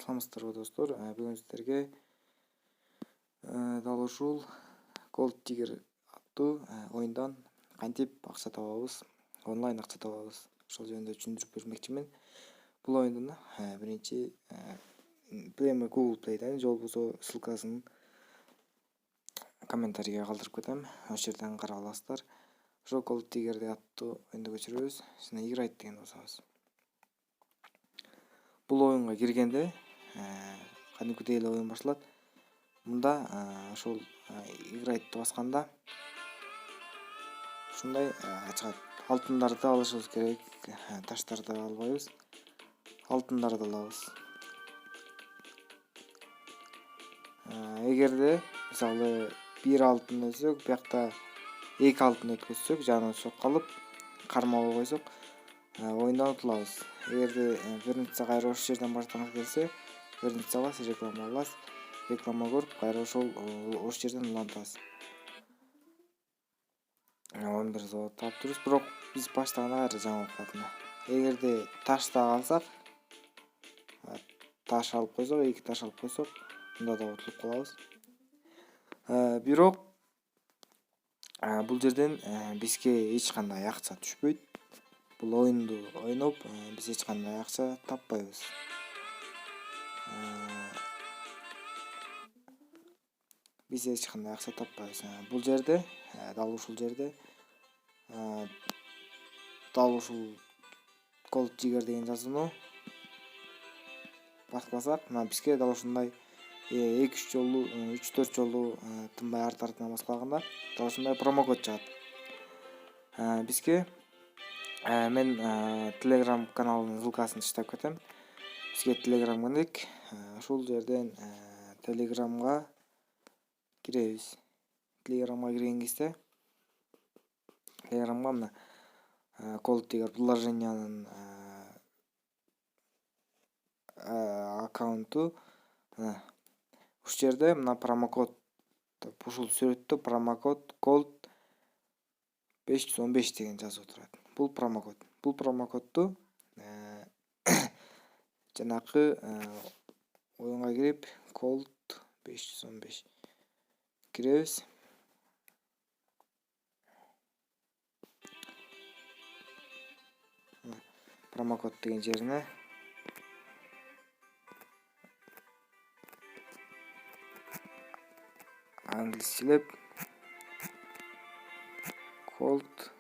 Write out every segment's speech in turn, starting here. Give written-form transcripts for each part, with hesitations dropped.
Саламатсыздарбы достор. Бүгүн сиздерге дал ушул Gold Digger аттуу оюндан кантип акча табабыз, онлайн акча табабыз, ошол жөнүндө түшүндүрүп бермекчимин. Бул оюндун биринчи Play Google Play'ден, же болбосо ссылкасын комментарийге калтырып кетем. Ошол жерден карап аласыздар. Ошо Gold Digger аттуу оюнду көчүрөбүз. Сине играть деген басабыз. Бул оюнга киргенде кадимкидей эле оюн башталат. Мында ошол играйтты басканда ушундай чыгат. Алтындарды алышыбыз керек. Таштарды албайбыз. Алтындарды алабыз. Эгерде мисалы 1 алтын өсөк, биякта 2 алтын өткөзсөк, жана чок калып кармалып койсок, оюндан утулабыз. Эгерде бир нерсе кайра ошол жерден баштагыңыз келсе, бир нерсе аласыз, реклама аласыз. Реклама көрүп, кайра ошол жерден улантасыз. Оюн бир завод таап турбуз, бирок биз баштаганда кайра жаңылып калат. Эгерде ташта алсак, таш алып койсок, 2 таш алып койсок, мында да утулуп калабыз. Бирок бул жерден бизге эч кандай акча түшпөйт. Бул оюнду ойноп, биз эч кандай акча таппайбыз. Бул жерде, дал ушул жерде, дал ушул Gold Digger деген жазууну баспасак, мына бизге дал ушундай 2-3 жолу, 3-4 жолу тынбай арт-артынан басып калганда дал ушундай промокод чыгат. Бизге мен Telegram каналынын ссылкасын таштап кетем. Бизге Telegram керек. Ушул жерден Telegramга киребиз. Telegramга кирген кезде Telegramга мына Gold Digger приложениянын аккаунту ушул жерде мына промокод, ушул сүрөттө промокод Gold 515 деген жазып турат. Бул промокодду жанакы оюнга кирип Gold 515 киребиз. Промокод деген жерине англисчелеп Gold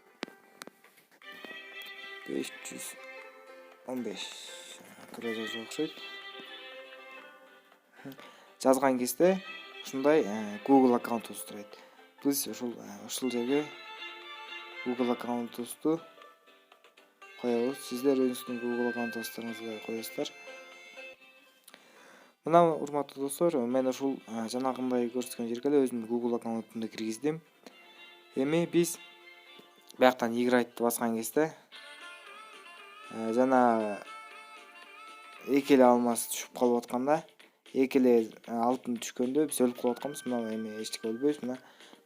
515 туура жазып окшойт. Жазган кезде ушундай Google аккаунтубуз турат. Биз ушул жерге Google аккаунтубузду коебуз. Сиздер өзүңүздүн Google аккаунтуңузду коесуздар. Мына урматтуу достор, мен ушул жанагындай көрсөткөн жерге эле өзүмдүн Google аккаунтумду киргиздим. Эми биз бияктан играйтты баскан кезде жана эки эле алмаз түшүп калып атканда, эки эле алтын түшкөндө биз өлүп калып атканбыз. Мына эми эчтеке өлбөйбүз. Мына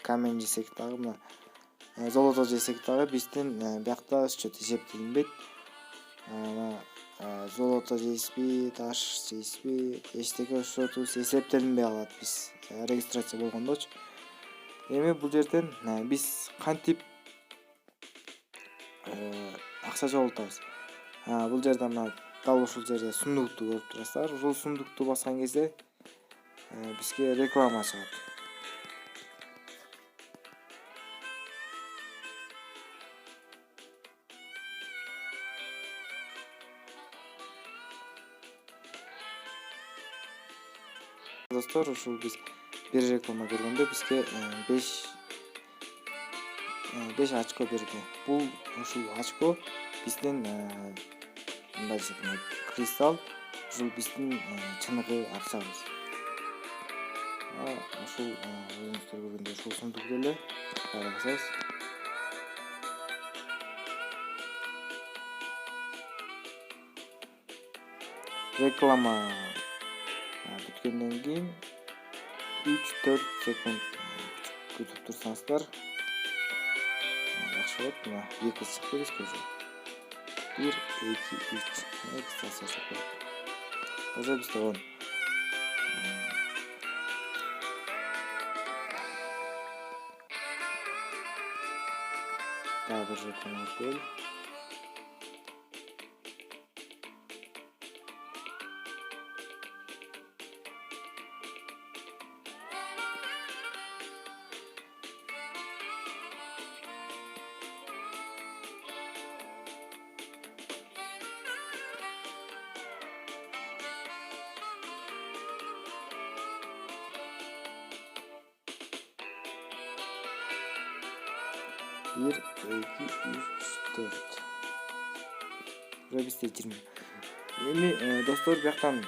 камень жесек дагы, мына золото жесек дагы биздин биякта счет эсептелинбейт. Золото жейсизби, таш жейсизби, эчтеке счетубуз эсептелинбей калат биз регистрация болгондочу. Эми бул жерден биз кантип акча жоготабыз? Бул жерде мына дал ушул жерде сундукту көрүп турасыздар. Ушул сундукту баскан кезде бизге реклама чыгат. Достор, ушул биз бир реклама көргөндө бизге 5 очко берди. Бул ушул очко биздин мындай кристалл, ушул биздин чыныгы акчабыз. Ушул өзүңүздөр көргөндөй ушул сундук эле карасаңыз. Реклама бүткөндөн кийин 3-4 секунд күтүп турсаңыздар жакшы болот. Мына 2 чыкты бизге уже. 1, 2, 3. Экстра. ошо бизде 10. Daha bir jeton alып 1, 2, 3, 4. Bura bizde 20. Эми достор бияктан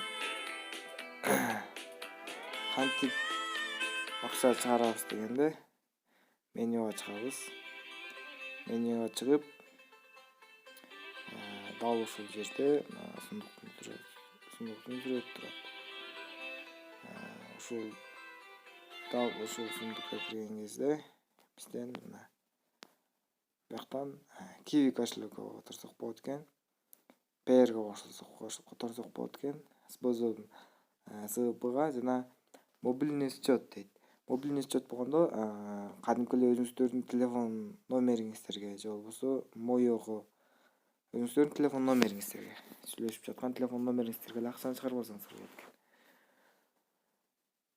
кантип акча чыгарабыз дегенде менюга чыгабыз. Менюга чыгып, дал ушул жерде сундуктун сүрөтү турат. Ушул дал ушул сундукка кирген кезде бизден мына бияктан Kiwi кошелекке которсок болот экен. Payr'га которсок болот экен. Способун СВПга жана мобильный счет дейт. Мобильный счет болгондо кадимки эле өзүңүздөрдүн телефон номериңиздерге же болбосо Moyo'го өзүңүздөрдүн телефон номериңиздерге сүйлөшүп жаткан телефон номериңиздерге эле акчаны чыгарып алсаңыздар болот экен.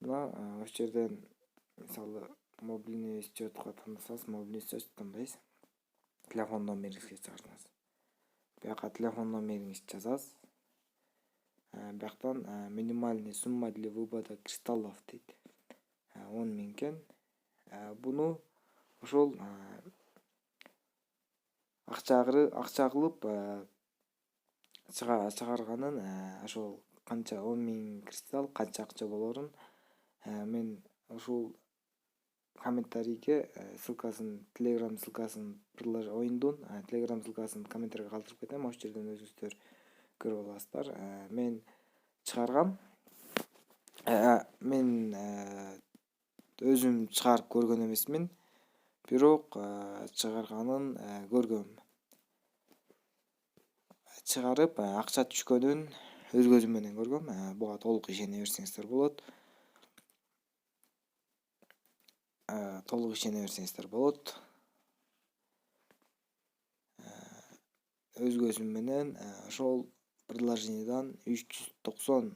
Мына ошол жерден мисалы мобильный счетко тандасаңыз, мобильный счет тандайсыз. Телефон номериңизге чыгарсаңыз. Бияка телефон номериңизди жазасыз. Бияктан минимальный сумма для вывода кристаллов дейт. 10.000 экен. Буну ошол акча кылып чыгарганын ошол канча 10.000 кристалл канча акча болорун мен ушул комментарийге ссылкасын, Telegram ссылкасын, оюндун Telegram ссылкасын комментарийге калтырып кетем. Ошол жерден өзүңүздөр көрүп аласыздар. Мен чыгаргам. Мен өзүм чыгарып көргөн эмесмин, бирок чыгарганын көргөм. Чыгарып акча түшкөнүн өз көзүм менен көргөм. Буга толук ишене берсеңиздер болот. Өз көзүм менен ошол предложениеден 390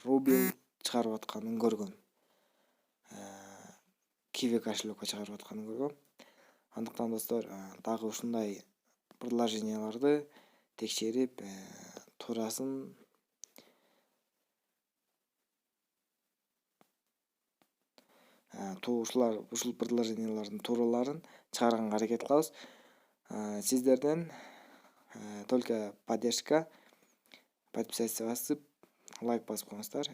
рубль чыгарып атканын көргөм. Kiwi кошелекке чыгарып атканын көргөм. Андыктан достор, дагы ушундай предложенияларды текшерип туурасын ушул предложениялардын туураларын чыгарганга аракет кылабыз. Сиздерден только поддержка, подписаться басып, лайк басып коюңуздар.